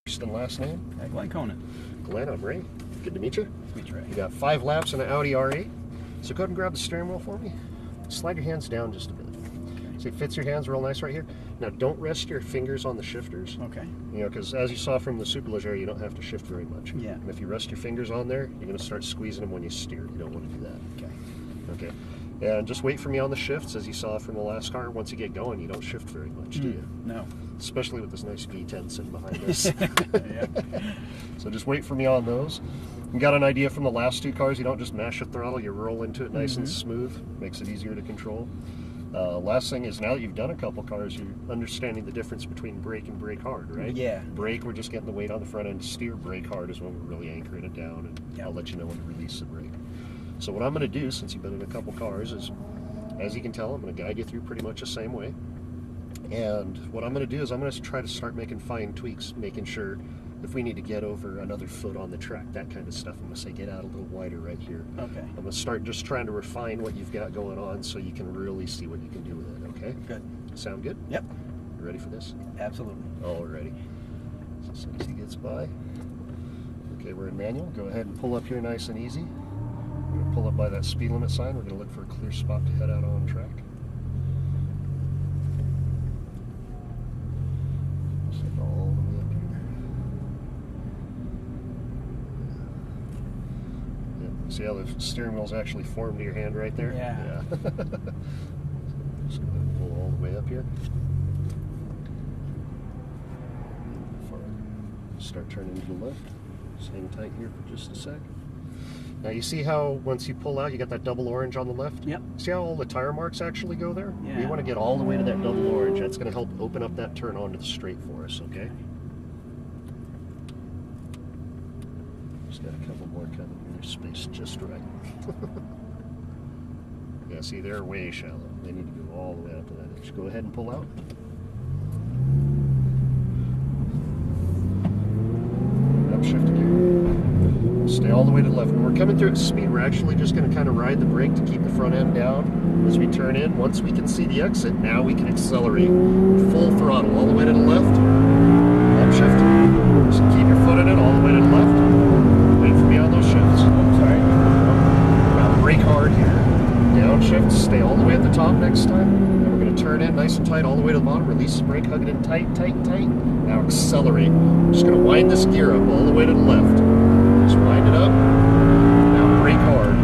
First and last name? Glenn Conan. Glenn, I'm Ray. Good to meet you. Sweet Ray. You got 5 laps in an Audi R8. So go ahead and grab the steering wheel for me. Slide your hands down just a bit. Okay. See, it fits your hands real nice right here. Now, don't rest your fingers on the shifters. Okay. You know, because as you saw from the Superleggera, you don't have to shift very much. Yeah. And if you rest your fingers on there, you're going to start squeezing them when you steer. You don't want to do that. Okay. Okay. And just wait for me on the shifts, as you saw from the last car. Once you get going, you don't shift very much, do you? No. Especially with this nice V10 sitting behind us. Yeah. So just wait for me on those. You got an idea from the last 2 cars, you don't just mash the throttle, you roll into it nice and smooth. Makes it easier to control. Last thing is, now that you've done a couple cars, you're understanding the difference between brake and brake hard, right? Yeah. Brake, we're just getting the weight on the front end. Steer, brake hard is when we're really anchoring it down, and Yep. I'll let you know when to release the brake. So what I'm going to do, since you've been in a couple cars, is, as you can tell, I'm going to guide you through pretty much the same way. And what I'm going to do is I'm going to try to start making fine tweaks, making sure if we need to get over another foot on the track, that kind of stuff. I'm going to say get out a little wider right here. Okay. I'm going to start just trying to refine what you've got going on so you can really see what you can do with it, okay? Good. Sound good? Yep. You ready for this? Absolutely. Alrighty. So as soon as he gets by. Okay, we're in manual. Go ahead and pull up here nice and easy. We're going to pull up by that speed limit sign. We're going to look for a clear spot to head out on track. Just head all the way up here. Yeah. See how the steering wheel's actually formed to your hand right there? Yeah. Just go ahead and pull all the way up here. Start turning to the left. Just hang tight here for just a sec. Now you see how once you pull out, you got that double orange on the left? Yep. See how all the tire marks actually go there? Yeah. You want to get all the way to that double orange. That's going to help open up that turn onto the straight for us, okay? Just got a couple more coming here. There's space just right. Yeah, see, they're way shallow. They need to go all the way out to that edge. Go ahead and pull out. Shift gear. Stay all the way to the left. When we're coming through at speed, we're actually just going to kind of ride the brake to keep the front end down as we turn in. Once we can see the exit, now we can accelerate. Full throttle all the way to the left. Upshift. Just keep your foot in it all the way to the left. Wait for me on those shifts. Oh, sorry. Now brake hard here. Downshift. Stay all the way at the top next time. Then we're going to turn in nice and tight all the way to the bottom. Release the brake. Hug it in tight, tight, tight. Now accelerate. Just going to wind this gear up all the way to the left. Just wind it up. Now brake hard.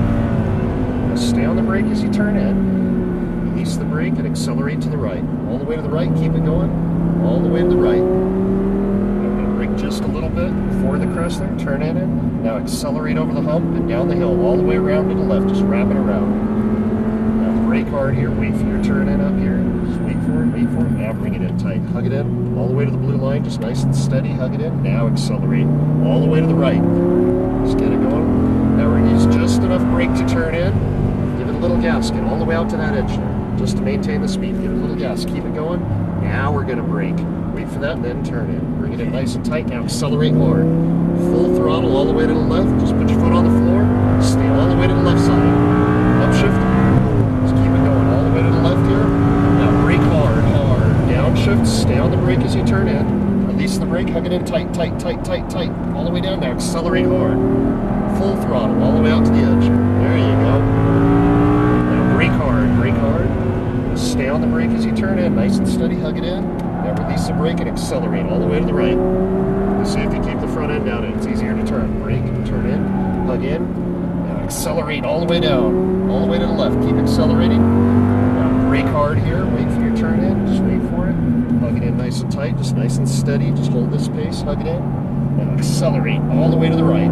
Now stay on the brake as you turn in. Release the brake and accelerate to the right. All the way to the right. Keep it going. All the way to the right. Now we're going to brake just a little bit before the crest there. Turn in it. Now accelerate over the hump and down the hill all the way around to the left. Just wrap it around. Now brake hard here. Wait for your turn in up here. Just wait for it. Wait for it. Now bring it in tight. Hug it in. All the way to the blue line. Just nice and steady. Hug it in. Now accelerate. All the way to the right. Just get it going. Now we're going to use just enough brake to turn in. Give it a little gas. Get all the way out to that edge there. Just to maintain the speed. Give it a little gas. Keep it going. Now we're going to brake. Wait for that and then turn in. Bring it in nice and tight. Now accelerate hard. Full throttle all the way to the left. Just put your foot on the floor. Stay all the way to the left side. Upshift. Just keep it going all the way to the left here. Now brake hard, hard. Downshift. Stay on the brake as you turn in. Release the brake. Hug it in tight, tight, tight, tight, tight. All the way down. Now accelerate hard. Full throttle all the way out to the edge. There you go. Now brake hard, brake hard. Stay on the brake as you turn in. Nice and steady. Hug it in. Now release the brake and accelerate all the way to the right. Let's see if you keep the front end down. It's easier to turn. Brake, turn in, hug in. Now accelerate all the way down, all the way to the left. Keep accelerating. Now brake hard here. Wait for your turn in. Just wait for it. Hug it in nice and tight. Just nice and steady. Just hold this pace. Hug it in. Now accelerate all the way to the right.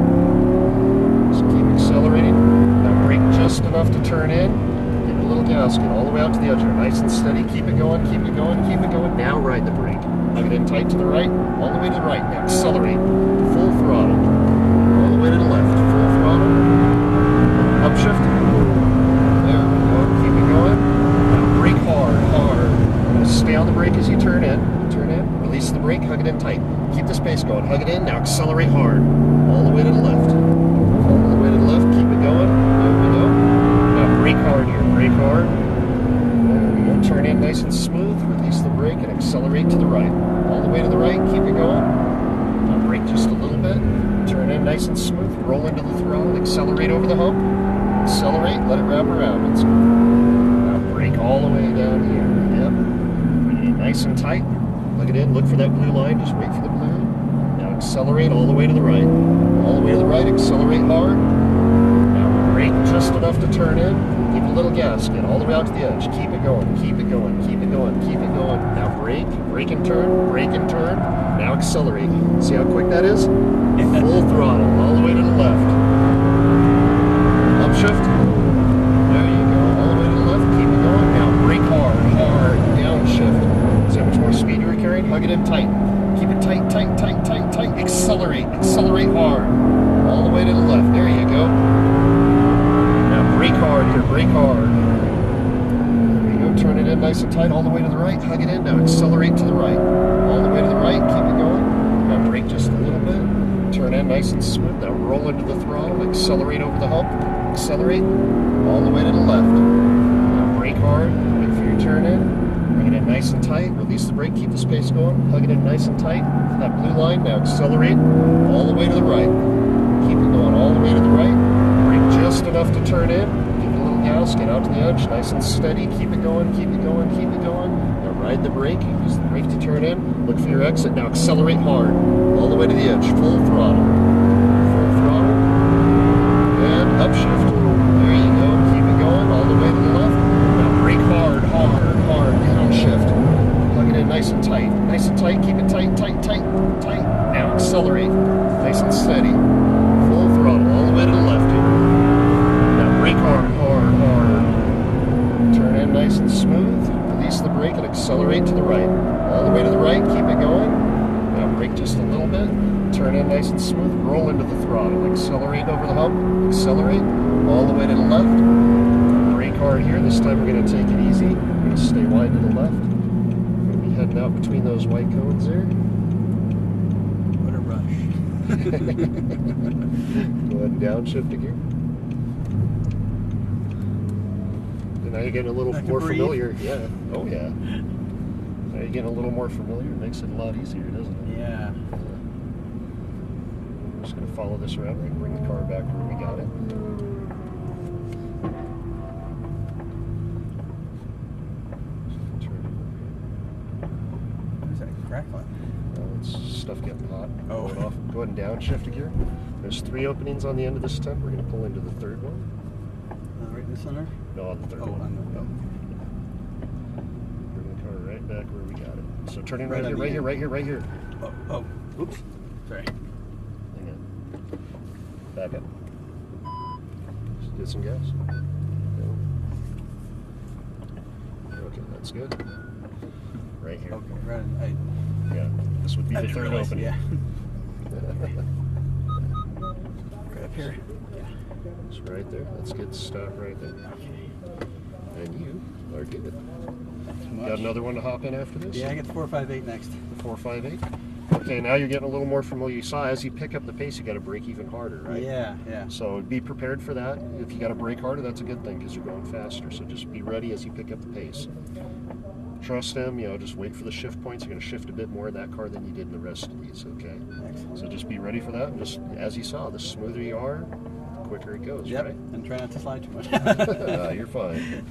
Just keep accelerating. Now brake just enough to turn in. Give it a little gas. Get all the way out to the edge there. Nice and steady. Keep it going. Keep it going. Keep it going. Now ride the brake. Hug it in tight to the right. All the way to the right. Now accelerate. Full throttle. All the way to the left. Full throttle. Upshift. There we go. Keep it going. Now brake hard. Hard. Stay on the brake as you turn in. Turn in. Release the brake. Hug it in tight. Keep the space going. Hug it in. Now accelerate hard. All the way to the left. All the way to the left. Keep it going. There we go. Now brake hard here. Brake hard. There we go. Turn in nice and smooth. Release the brake and accelerate to the right. All the way to the right. Keep it going. Now nice and smooth. Roll into the throttle. Accelerate over the hump. Accelerate. Let it wrap around. Let's go. Now brake all the way down here. Yep. Nice and tight. Plug it in. Look for that blue line. Just wait for the blue. Now accelerate all the way to the right. All the way to the right. Accelerate hard. Now brake just enough to turn in. Give it a little gas. Get all the way out to the edge. Keep it going. Keep it going. Keep it going. Keep it going. Now brake. Brake and turn. Brake and turn. Now accelerate. See how quick that is? Full throttle. All the way to the left. Upshift. There you go. All the way to the left. Keep it going. Now brake hard. Hard. Downshift. See how much more speed you were carrying? Hug it in tight. Keep it tight, tight, tight, tight, tight. Accelerate. Accelerate hard. All the way to the left. There you go. Now brake hard here. Brake hard. There you go. Turn it in nice and tight. All the way to the right. Hug it in. Now accelerate to the right. All the way to the right. Keep it going. Now brake just a little bit. Turn in nice and smooth. Now roll into the throttle. Accelerate over the hump. Accelerate. All the way to the left. Now brake hard. Wait for your turn in. Bring it in nice and tight. Release the brake. Keep the space going. Hug it in nice and tight. That blue line. Now accelerate all the way to the right. Keep it going all the way to the right. Brake just enough to turn in. Give it a little gas. Get out to the edge. Nice and steady. Keep it going. Keep it going. Keep it going. Now ride the brake. Use the brake to turn in. Look for your exit. Now accelerate hard. All the way to the edge. Full throttle. Full throttle. And upshift. There you go. Keep it going all the way to the left. Now brake hard, hard, hard. Downshift. Plug it in nice and tight. Nice and tight. Keep it tight, tight, tight, tight. Now accelerate. Nice and steady. Full throttle all the way to the left here. Now brake hard, hard, hard. Turn in nice and smooth. Release the brake and accelerate to the right. All the way to the right. Keep it going. Now brake just a little bit. Turn in nice and smooth. Roll into the throttle. Accelerate over the hump. Accelerate all the way to the left. Brake hard here. This time we're going to take it easy. We're going to stay wide to the left. We're going to be heading out between those white cones there. What a rush. Go ahead and downshift again. And now you're getting a little more familiar. Yeah. Oh yeah. Now you're getting a little more familiar. It makes it a lot easier, doesn't it? Yeah. I'm just going to follow this around. We can bring the car back where we got it. What is that crackling? It's stuff getting hot. Oh. Going off. Go ahead and downshift a gear. There's 3 openings on the end of this tent. We're going to pull into the 3rd one. Right in the center? No, on the 3rd one. On the, Bring the car right back where we got it. So turning right, Right here, on right the here, end. right here, right here. Oh, oops. Sorry. Hang on. Back up. Just get some gas. Okay, that's good. Right here. Okay, right on, Yeah, this would be the 3rd opening. Yeah. Right up here. Yeah. It's right there. That's good. Stop right there. Okay. And you are good. Too much. Got another one to hop in after this? Yeah, I get the 458 next. The 458. Okay, now you're getting a little more familiar. You saw as you pick up the pace, you got to brake even harder, right? Yeah, yeah. So be prepared for that. If you got to brake harder, that's a good thing because you're going faster. So just be ready as you pick up the pace. Trust him, just wait for the shift points. You're going to shift a bit more in that car than you did in the rest of these, okay? Excellent. So just be ready for that. And just as you saw, the smoother you are, the quicker it goes, Yep. right? And try not to slide too much. You're fine.